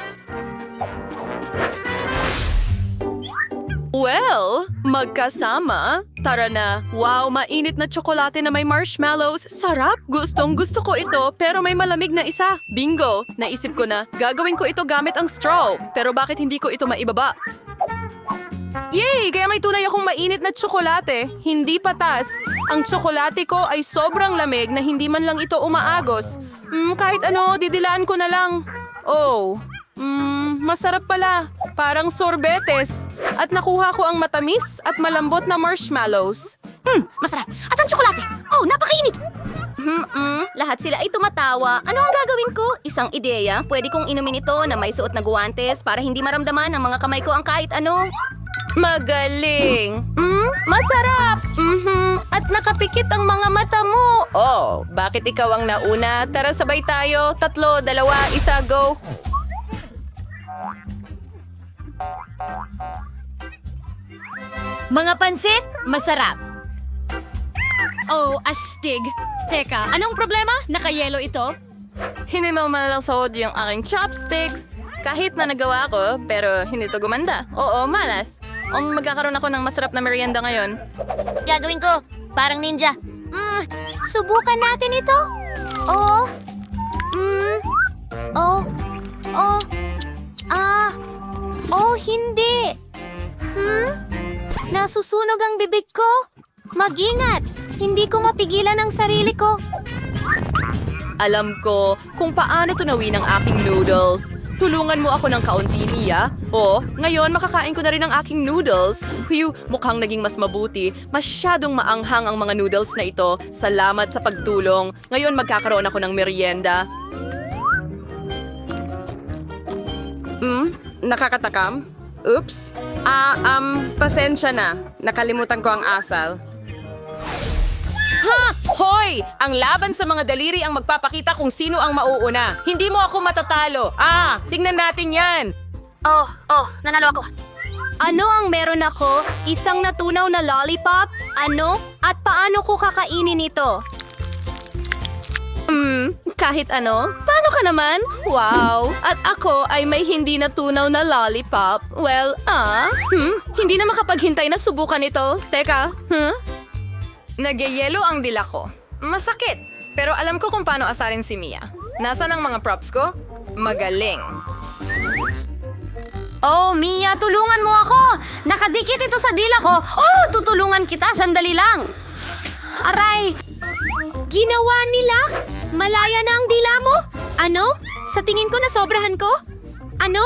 Well, magkasama. Tara na. Wow, mainit na tsokolate na may marshmallows. Sarap! Gustong gusto ko ito, pero may malamig na isa. Bingo! Naisip ko na, gagawin ko ito gamit ang straw. Pero bakit hindi ko ito maibaba? Yay! Kaya may tunay akong mainit na tsokolate. Hindi patas. Ang tsokolate ko ay sobrang lamig na hindi man lang ito umaagos. Kahit ano, didilaan ko na lang. Oh, masarap pala. Parang sorbetes. At nakuha ko ang matamis at malambot na marshmallows. Masarap. At ang tsokolate. Oh, napakainit. Lahat sila ay tumatawa. Ano ang gagawin ko? Isang ideya. Pwede kong inumin ito na may suot na guwantes para hindi maramdaman ng mga kamay ko ang kahit ano. Magaling! Masarap! At nakapikit ang mga mata mo. Oh, bakit ikaw ang nauna? Tara sabay tayo. 3, 2, 1, go! Mga pansit, masarap. Oh, astig. Teka, anong problema? Nakayelo ito? Hindi mo man lang sahod yung aking chopsticks. Kahit na nagawa ko, pero hindi to gumanda. Oo, malas. Magkakaroon ako ng masarap na merienda ngayon. Gagawin ko. Parang ninja. Subukan natin ito. Oh. Hindi. Nasusunog ang bibig ko. Mag-ingat. Hindi ko mapigilan ang sarili ko. Alam ko kung paano tunawin ang aking noodles. Tulungan mo ako ng kaunti, Mia. Ngayon makakain ko na rin ang aking noodles. Mukhang naging mas mabuti. Masyadong maanghang ang mga noodles na ito. Salamat sa pagtulong. Ngayon magkakaroon ako ng merienda. Nakakatakam? Oops. Pasensya na. Nakalimutan ko ang asal. Hoy! Ang laban sa mga daliri ang magpapakita kung sino ang mauuna. Hindi mo ako matatalo. Tingnan natin yan. Nanalo ako. Ano ang meron ako? Isang natunaw na lollipop? Ano? At paano ko kakainin ito? Kahit ano? Paano ka naman? Wow! At ako ay may hindi natunaw na lollipop. Well, hindi na makapaghintay na subukan ito. Teka, Nagyayelo ang dila ko. Masakit. Pero alam ko kung paano asarin si Mia. Nasaan ang mga props ko? Magaling. Oh, Mia, tulungan mo ako! Nakadikit ito sa dila ko! Oh, tutulungan kita, sandali lang! Aray! Ginawa nila? Malaya na ang dila mo? Ano? Sa tingin ko nasobrahan ko? Ano?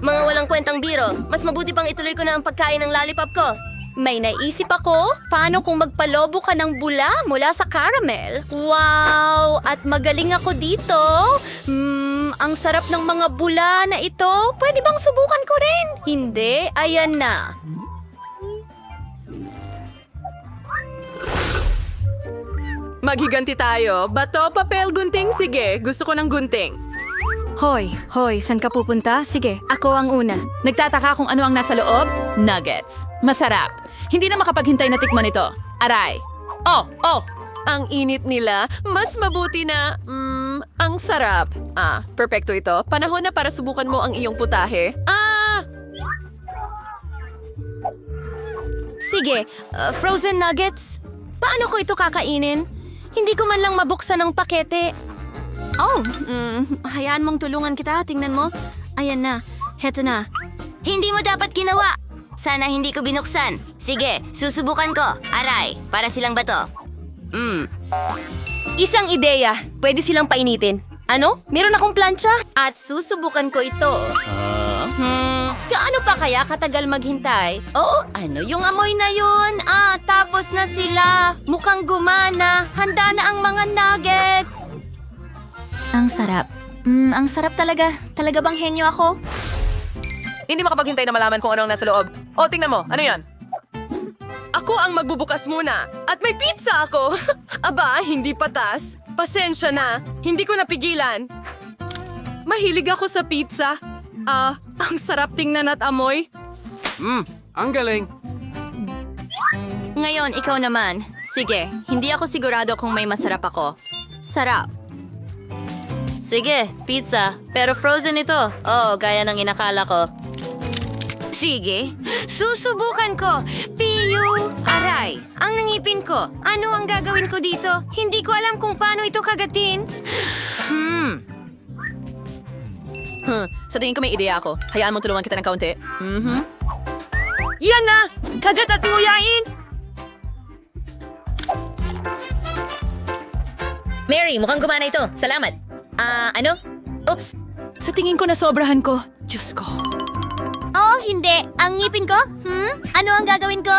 Mga walang kwentang biro, mas mabuti pang ituloy ko na ang pagkain ng lollipop ko. May naisip ako, paano kung magpalobo ka ng bula mula sa caramel? Wow! At magaling ako dito. Ang sarap ng mga bula na ito. Pwede bang subukan ko rin? Hindi, ayan na. Maghiganti tayo. Bato, papel, gunting? Sige, gusto ko ng gunting. Hoy, saan ka pupunta? Sige, ako ang una. Nagtataka kung ano ang nasa loob? Nuggets. Masarap. Hindi na makapaghintay na tikman ito. Aray. Oh! Ang init nila. Mas mabuti na, ang sarap. Perpekto ito. Panahon na para subukan mo ang iyong putahe. Sige, frozen nuggets? Paano ko ito kakainin? Hindi ko man lang mabuksan ng pakete. Oh, hayaan mong tulungan kita. Tingnan mo. Ayan na. Heto na. Hindi mo dapat ginawa. Sana hindi ko binuksan. Sige, susubukan ko. Aray, para silang bato. Isang ideya. Pwede silang painitin. Ano? Meron akong plancha? At susubukan ko ito. Gaano pa kaya katagal maghintay? Oo, ano yung amoy na yun? Tapos na sila. Mukhang gumana. Handa na ang mga nuggets. Ang sarap. Ang sarap talaga. Talaga bang henyo ako? Hindi makapaghintay na malaman kung ano ang nasa loob. O, tingnan mo. Ano yan? Ako ang magbubukas muna. At may pizza ako. Aba, hindi patas. Pasensya na. Hindi ko napigilan. Mahilig ako sa pizza. Ang sarap tingnan at amoy. Ang galing. Ngayon, ikaw naman. Sige, hindi ako sigurado kung may masarap ako. Sarap. Sige, pizza. Pero frozen ito. Oo, gaya ng inakala ko. Sige, susubukan ko. Piyu! Aray, ang nangipin ko. Ano ang gagawin ko dito? Hindi ko alam kung paano ito kagatin. Sa tingin ko may ideya ako. Hayaan mo tulungan kita ng kaunti. Yan na! Kagat at nguyain! Mary, mukhang gumana ito. Salamat. Ano? Oops. Sa tingin ko nasobrahan ko. Diyos ko. Oh, hindi. Ang ngipin ko? Ano ang gagawin ko?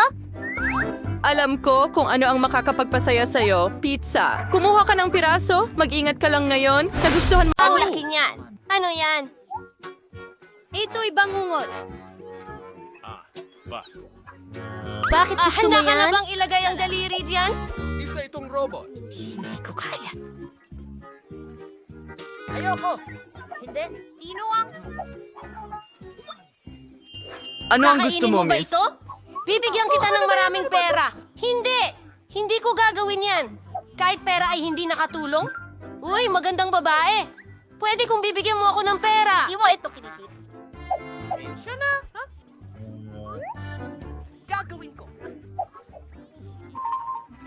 Alam ko kung ano ang makakapagpasaya sa'yo. Pizza. Kumuha ka ng piraso. Mag-ingat ka lang ngayon. Nagustuhan mo. Ang laki niyan. Ano yan? Ito'y bangungot. Bakit gusto mo Handa ka na yan? bang ilagay ang daliri diyan? Isa itong robot. Hindi ko kaya. Hindi. Sino ang... Ano ang gusto Kakainin mo, ba miss? ito? Bibigyan kita ng maraming pera. Hindi! Hindi ko gagawin yan. Kahit pera ay hindi nakatulong. Uy, magandang babae. Pwede kung bibigyan mo ako ng pera. Hindi mo ito kinikita. Gagawin ko.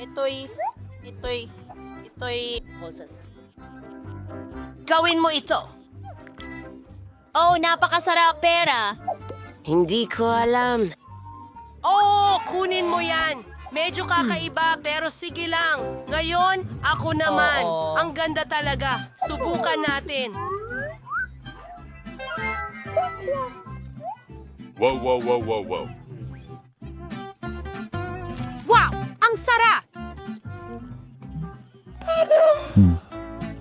Ito'y... Gawin mo ito. Oh, napakasarap pera. Hindi ko alam. Oo, kunin mo yan. Medyo kakaiba pero sige lang. Ngayon, ako naman. Ang ganda talaga. Subukan natin. Wow, wow, wow, wow, wow. Wow! Ang sarap!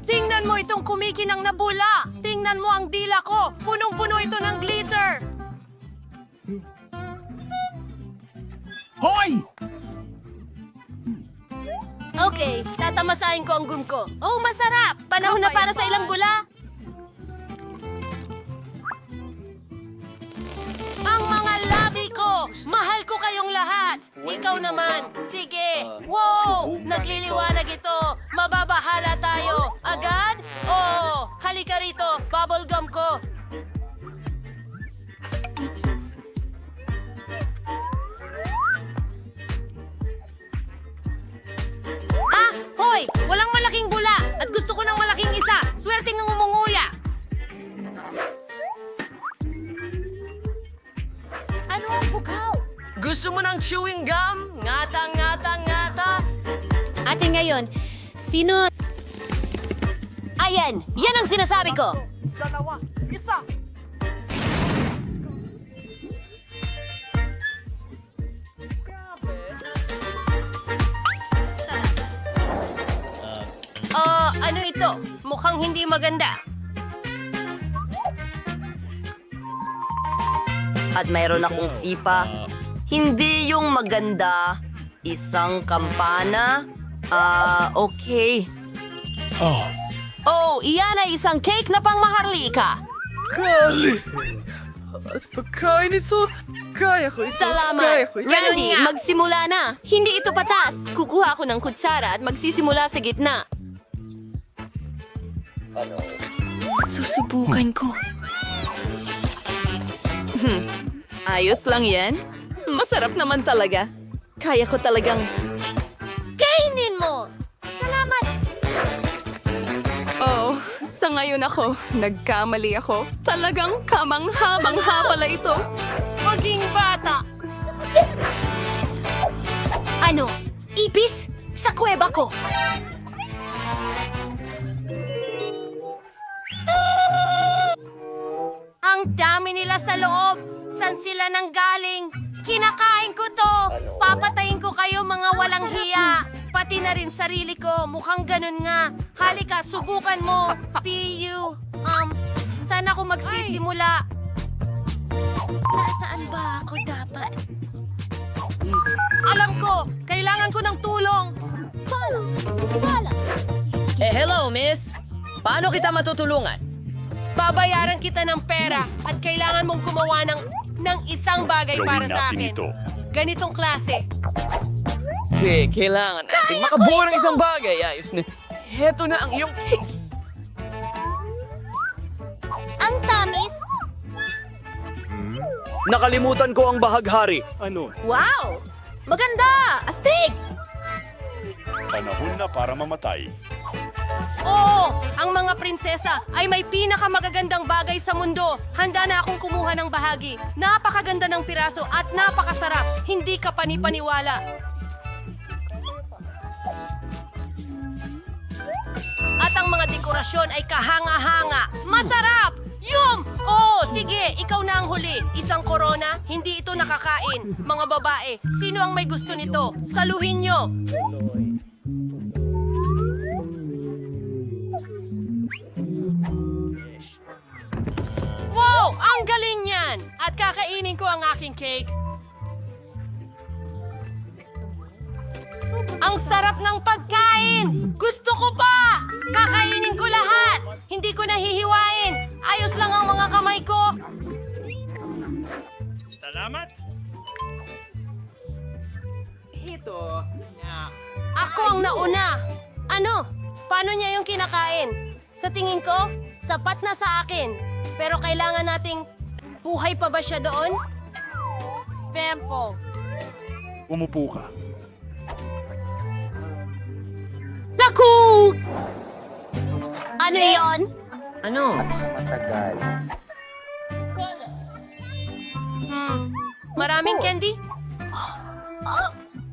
Tingnan mo itong kumikinang na bula. Tingnan mo ang dila ko. Punong-puno ito ng glitter. Hoy! Okay, tatamasahin ko ang gum ko. Oh, masarap! Panahon na para sa ilang bula. Ang mga labi ko! Mahal ko kayong lahat! Ikaw naman! Sige! Wow! Nagliliwanag ito! Mababahala tayo! Agad? Oh! Halika rito! Bubblegum ko! Hoy! Walang malaking bula! At gusto ko ng malaking isa! Swerte ng umunguya! Ano ang bukaw? Gusto mo ng chewing gum? Ngata, ngata, ngata! Ate ngayon, sino... Ayan! Yan ang sinasabi ko! Ano ito? Mukhang hindi maganda. At mayroon akong sipa. Hindi yung maganda. Isang kampana. Okay. Oh, iyan ay isang cake na pangmaharlika. Pagkain ito, kaya ko ito. Salamat! Randy, magsimula na! Hindi ito patas! Kukuha ako ng kutsara at magsisimula sa gitna. Susubukan ko. Ayos lang yan. Masarap naman talaga. Kaya ko talagang... Kainin mo! Salamat! Oh, sa ngayon ako, nagkamali ako. Talagang kamangha-mangha pala ito. Maging bata! Ano? Ipis? Sa kuweba ko! Ang dami nila sa loob! San sila nang galing? Kinakain ko to! Papatayin ko kayo mga walang hiya! Pati na rin sarili ko, mukhang ganun nga. Halika, subukan mo. P.U. Saan ako magsisimula? Nasaan ba ako dapat? Alam ko! Kailangan ko ng tulong! Hello, miss. Paano kita matutulungan? Babayaran kita ng pera at kailangan mong gumawa ng isang bagay para sa akin. Ganitong klase. Kailangan natin makabuo ng isang bagay. Ayos na. Heto na ang iyong cake. Ang tamis! Nakalimutan ko ang bahaghari. Wow! Maganda! Astig! Panahon na para mamatay. Oo! Ang mga prinsesa ay may pinakamagagandang bagay sa mundo. Handa na akong kumuha ng bahagi. Napakaganda ng piraso at napakasarap. Hindi ka panipaniwala. At ang mga dekorasyon ay kahanga-hanga. Masarap! Yum! Oo, sige, ikaw na ang huli. Isang korona, hindi ito nakakain. Mga babae, sino ang may gusto nito? Saluhin nyo! Wow! Ang galing niyan! At kakainin ko ang aking cake. Ang sarap ng pagkain! Gusto ko pa! Kakainin ko lahat! Hindi ko nahihiwain! Ayos lang ang mga kamay ko! Salamat! Ako ang nauna! Ano? Paano niya yung kinakain? Sa tingin ko, sapat na sa akin. Pero kailangan nating... Buhay pa ba siya doon? Pempo. Umupo ka. Ano yon? Ano? Maraming candy?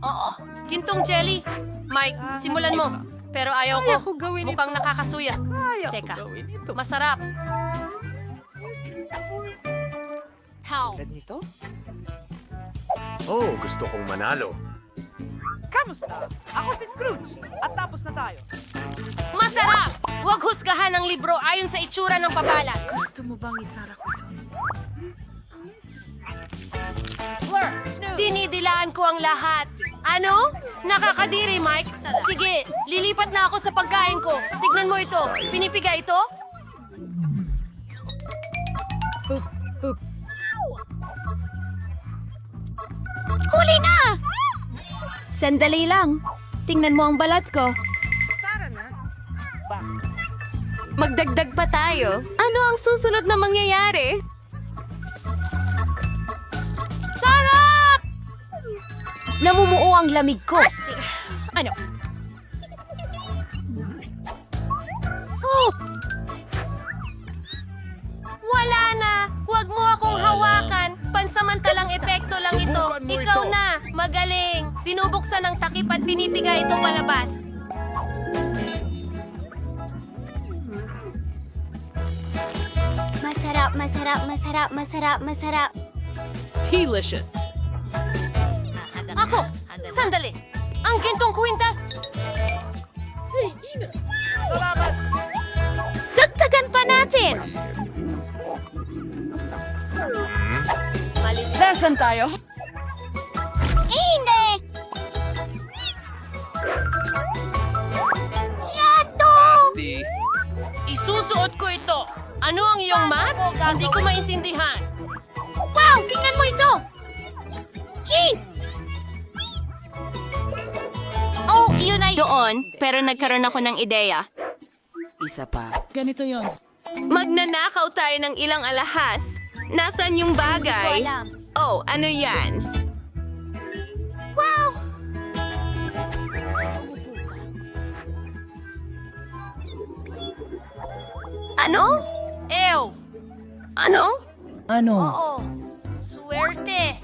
Oo. Gintong jelly. Mike, simulan mo. Pero ayaw ko. Mukhang nakakasuya. Teka, masarap. Oh, gusto kong manalo. Masarap! Huwag husgahan ang libro ayon sa itsura ng pabalat. Gusto mo bang isara ko ito? Dinidilaan ko ang lahat. Ano? Nakakadiri, Mike. Sige, lilipat na ako sa pagkain ko. Tignan mo ito. Pinipiga ito? Huli na! Sandali lang. Tingnan mo ang balat ko. Magdagdag pa tayo. Ano ang susunod na mangyayari? Sarap! Namumuo ang lamig ko. Ano? Wala na! Huwag mo akong hawakan! Pansamantalang epekto lang ito. Subukan mo Ikaw ito. na! Magaling! Binubuksan ng takip at pinipiga ito palabas. Masarap, masarap, masarap, masarap, masarap. Delicious. Ako! Sandali! Ang gintong kwintas! Dagdagan pa natin! Nasaan tayo? Hindi! Ano ang iyong mat? Hindi ko maintindihan. Wow! Tingnan mo ito! Gee! Oh, yun ay doon. Pero nagkaroon ako ng ideya. Isa pa. Ganito yon. Magnanakaw tayo ng ilang alahas. Nasaan yung bagay? Oh, ano yan? Wow! Ano? Ew! Ano? Oo. Swerte!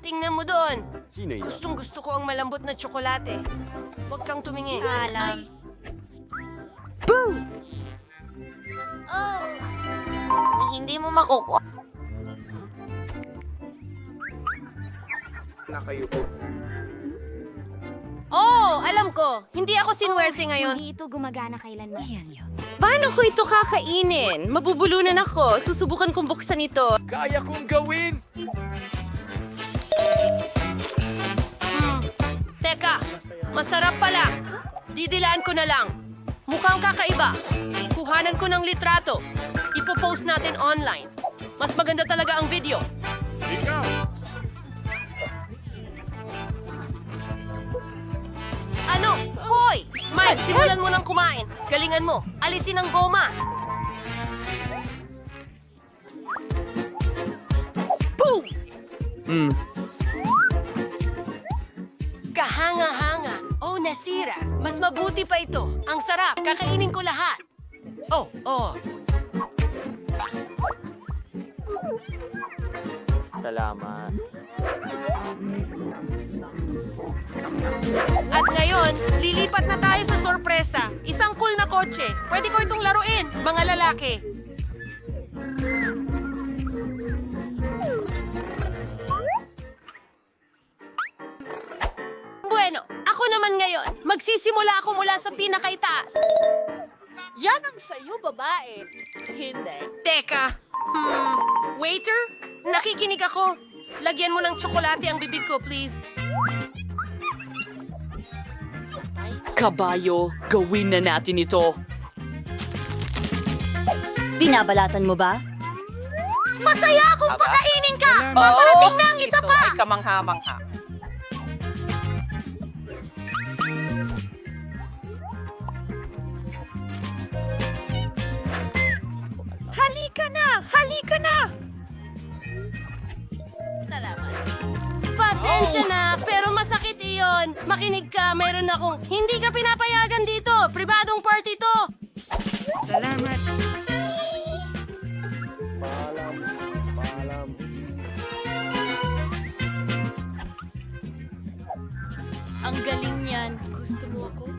Tingnan mo doon. Sino yun? Gustong gusto ko ang malambot na tsokolate. Huwag kang tumingin. Ay. Oh. Hindi mo makukuha. Oh, alam ko. Hindi ako sinwerte ngayon. Hindi ito gumagana kailanman. Paano ko ito kakainin? Mabubulunan ako. Susubukan kong buksan ito. Kaya kong gawin! Teka, masarap pala. Didilaan ko na lang. Mukhang kakaiba. Kuhanan ko ng litrato. Ipopost natin online. Mas maganda talaga ang video. Ikaw! Ano? Hoy! Mike, simulan mo nang kumain. Galingan mo. Alisin ang goma. Boom! Kahanga-hanga. Oh, nasira. Mas mabuti pa ito. Ang sarap. Kakainin ko lahat. Oh. Salamat. At ngayon, lilipat na tayo sa sorpresa. Isang cool na kotse. Pwede ko itong laruin, mga lalaki. Bueno, ako naman ngayon. Magsisimula ako mula sa pinakaitaas. Yan ang sayo, babae. Hindi. Teka, waiter? Nakikinig ako. Lagyan mo ng tsokolate ang bibig ko, please. Kabayo, gawin na natin ito. Binabalatan mo ba? Masaya akong pakainin ka! Paparating na ang isa pa! Ay kamangha-mangha. Halika na! Halika na! Pasensya na, pero masakit iyon. Makinig ka, meron akong... Hindi ka pinapayagan dito! Pribadong party to! Ang galing niyan. Gusto mo ako?